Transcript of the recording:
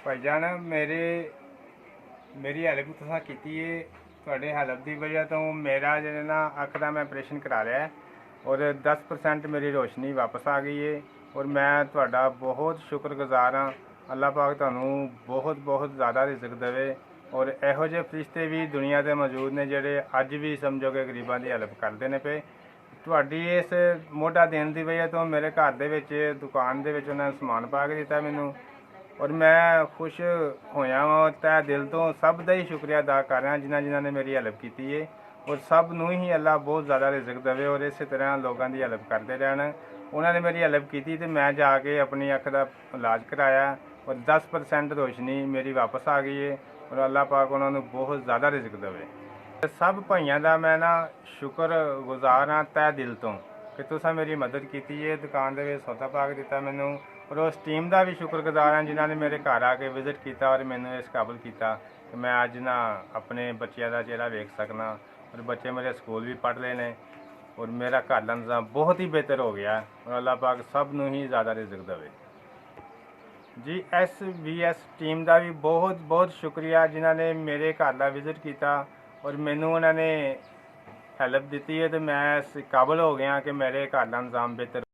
भाईजान मेरी हेल्प तुसां कीती है। ਤੁਹਾਡੇ हेल्प की वजह तो मेरा जो ना अख का मैं ऑपरेशन करा लिया है और 10% मेरी रोशनी वापस आ गई है। और मैं ਤੁਹਾਡਾ बहुत शुक्रगुजार हाँ। अल्लाह पाक ਤੁਹਾਨੂੰ बहुत बहुत ज़्यादा रिजक देवे और ਇਹੋ ਜਿਹੇ फरिश्ते भी दुनिया के मौजूद ने ਜਿਹੜੇ ਅੱਜ भी समझो कि गरीबां ਦੀ हेल्प करते ਨੇ पे। ਤੁਹਾਡੀ ਇਸ ਮੋਢਾ ਦੇਣ ਦੀ ਵਜ੍ਹਾ ਤੋਂ ਮੇਰੇ ਘਰ ਦੇ ਵਿੱਚ ਦੁਕਾਨ ਦੇ ਵਿੱਚ ਉਹਨਾਂ ਨੇ ਸਮਾਨ ਪਾ ਕੇ ਦਿੱਤਾ ਮੈਨੂੰ और मैं खुश होया वां तै दिल तो सब का ही शुक्रिया अदा कर रहा जिन्होंने ने मेरी हेल्प की है। और सब नूं ही अल्लाह बहुत ज़्यादा रिजक देवे और इस तरह लोगों की हेल्प करते रहन। उन्होंने मेरी हेल्प की तो मैं जाके अपनी अख का इलाज कराया और 10% रोशनी मेरी वापस आ गई है और अल्लाह पाक उन्होंने बहुत ज़्यादा रिजक देवे। सब भाइयों का मैं ना शुक्र गुजार हाँ तै दिल तो कि तुसां मेरी मदद की है, दुकान के सौदा पा के दिता मैनू। और उस टीम का भी शुक्रगुजार हाँ जिन्होंने मेरे घर आके विजिट किया और मैंने इस काबिल किया कि मैं अज ना अपने बच्चों का चेहरा वेख सकना और बच्चे मेरे स्कूल भी पढ़ रहे हैं और मेरा घर का निज़ाम बहुत ही बेहतर हो गया और अल्लाह पाक सब नूं ही ज़्यादा रिजक देवे जी। SVS टीम का भी बहुत बहुत शुक्रिया जिन्होंने मेरे घर का विजिट किया और मैनू उन्होंने हेल्प दी है तो मैं इस काबिल हो गया कि मेरे घर का निज़ाम बेहतर